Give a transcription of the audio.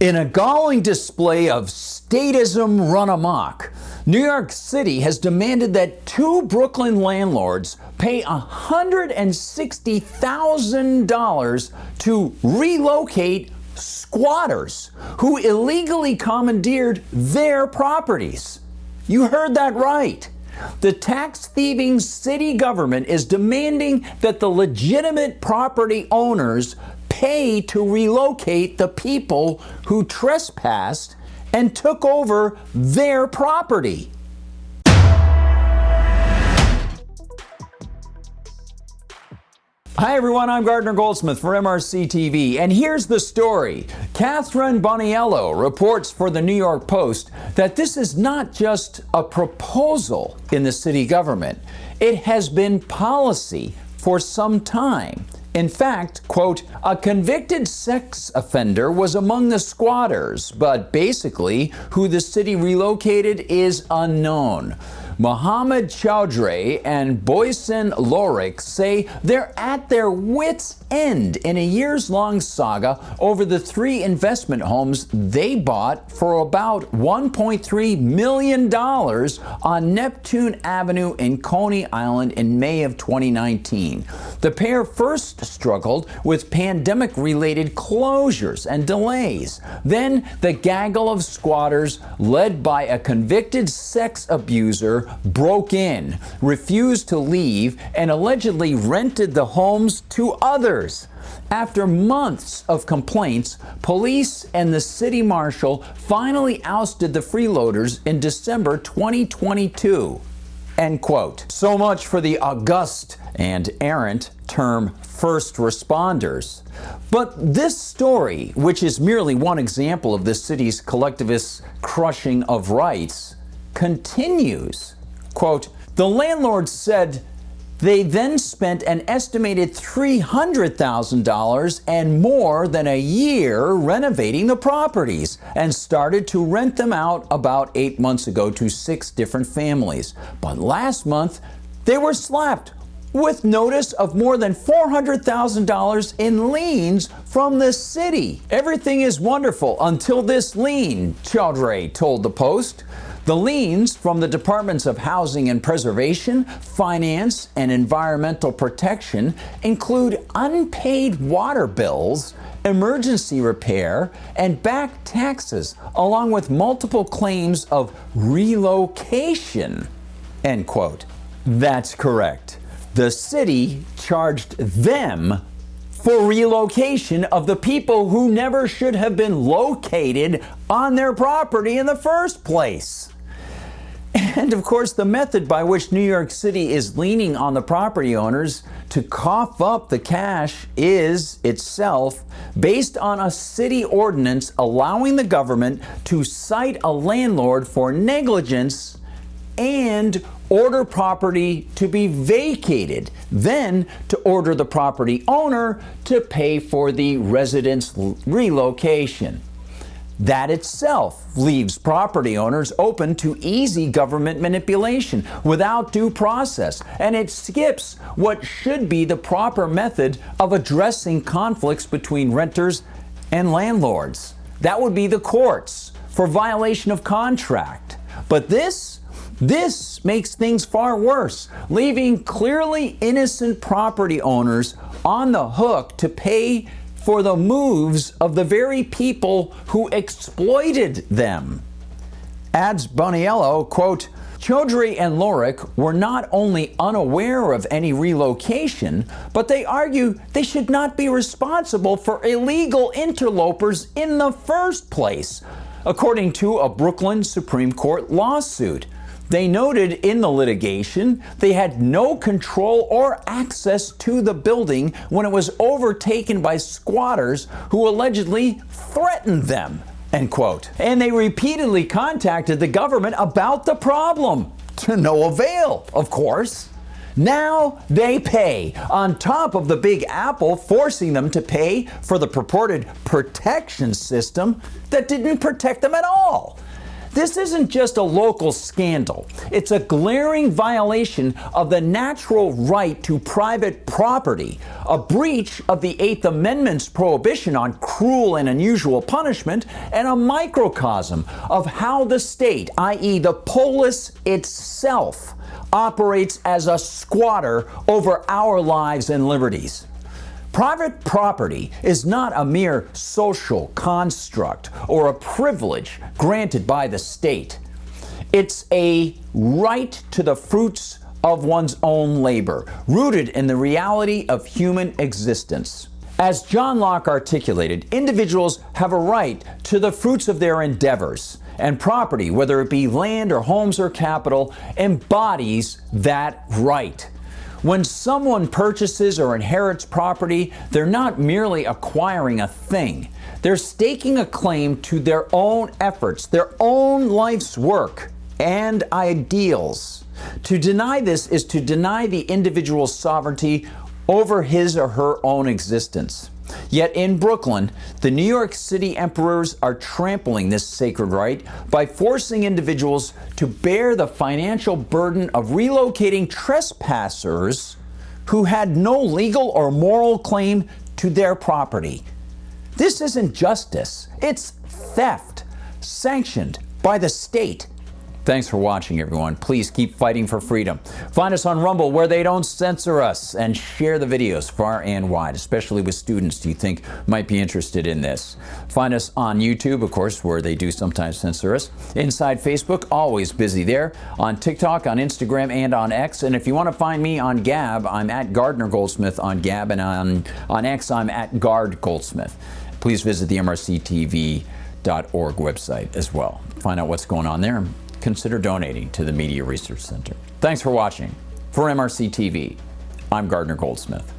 In a galling display of statism run amok, New York City has demanded that two Brooklyn landlords pay $160,000 to relocate squatters who illegally commandeered their properties. You heard that right. The tax-thieving city government is demanding that the legitimate property owners pay to relocate the people who trespassed and took over their property. Hi everyone, I'm Gardner Goldsmith for MRC-TV, and here's the story. Catherine Boniello reports for the New York Post that this is not just a proposal in the city government. It has been policy for some time. In fact, quote, a convicted sex offender was among the squatters, but basically who the city relocated is unknown. Mohammed Chowdhury and Boysen Lorik say they're at their wits' end in a years-long saga over the three investment homes they bought for about $1.3 million on Neptune Avenue in Coney Island in May of 2019. The pair first struggled with pandemic-related closures and delays. Then the gaggle of squatters, led by a convicted sex abuser, broke in, refused to leave, and allegedly rented the homes to others. After months of complaints, police and the city marshal finally ousted the freeloaders in December 2022. End quote. So much for the august and errant term first responders. But this story, which is merely one example of the city's collectivist crushing of rights, continues. Quote, the landlord said they then spent an estimated $300,000 and more than a year renovating the properties and started to rent them out about 8 months ago to 6 different families. But last month, they were slapped with notice of more than $400,000 in liens from the city. Everything is wonderful until this lien, Chowdhury told the Post. The liens from the Departments of Housing and Preservation, Finance, and Environmental Protection include unpaid water bills, emergency repair, and back taxes, along with multiple claims of relocation. End quote. That's correct. The city charged them for relocation of the people who never should have been located on their property in the first place. And of course, the method by which New York City is leaning on the property owners to cough up the cash is itself based on a city ordinance allowing the government to cite a landlord for negligence and order property to be vacated, then to order the property owner to pay for the resident's relocation. That itself leaves property owners open to easy government manipulation without due process, and it skips what should be the proper method of addressing conflicts between renters and landlords. That would be the courts for violation of contract. But this makes things far worse, leaving clearly innocent property owners on the hook to pay for the moves of the very people who exploited them. Adds Boniello, quote, Chowdhury and Lorik were not only unaware of any relocation, but they argue they should not be responsible for illegal interlopers in the first place, according to a Brooklyn Supreme Court lawsuit. They noted in the litigation they had no control or access to the building when it was overtaken by squatters who allegedly threatened them, end quote. And they repeatedly contacted the government about the problem, to no avail, of course. Now they pay, on top of the Big Apple forcing them to pay for the purported protection system that didn't protect them at all. This isn't just a local scandal. It's a glaring violation of the natural right to private property, a breach of the Eighth Amendment's prohibition on cruel and unusual punishment, and a microcosm of how the state, i.e. the polis itself, operates as a squatter over our lives and liberties. Private property is not a mere social construct or a privilege granted by the state. It's a right to the fruits of one's own labor, rooted in the reality of human existence. As John Locke articulated, individuals have a right to the fruits of their endeavors, and property, whether it be land or homes or capital, embodies that right. When someone purchases or inherits property, they're not merely acquiring a thing. They're staking a claim to their own efforts, their own life's work and ideals. To deny this is to deny the individual's sovereignty over his or her own existence. Yet in Brooklyn, the New York City emperors are trampling this sacred right by forcing individuals to bear the financial burden of relocating trespassers who had no legal or moral claim to their property. This isn't justice, it's theft, sanctioned by the state. Thanks for watching, everyone. Please keep fighting for freedom. Find us on Rumble, where they don't censor us, and share the videos far and wide, especially with students you think might be interested in this. Find us on YouTube, of course, where they do sometimes censor us. Inside Facebook, always busy there. On TikTok, on Instagram, and on X. And if you want to find me on Gab, I'm at Gardner Goldsmith on Gab, and on X, I'm at Gard Goldsmith. Please visit the MRCTV.org website as well. Find out what's going on there. Consider donating to the Media Research Center. Thanks for watching. For MRC TV, I'm Gardner Goldsmith.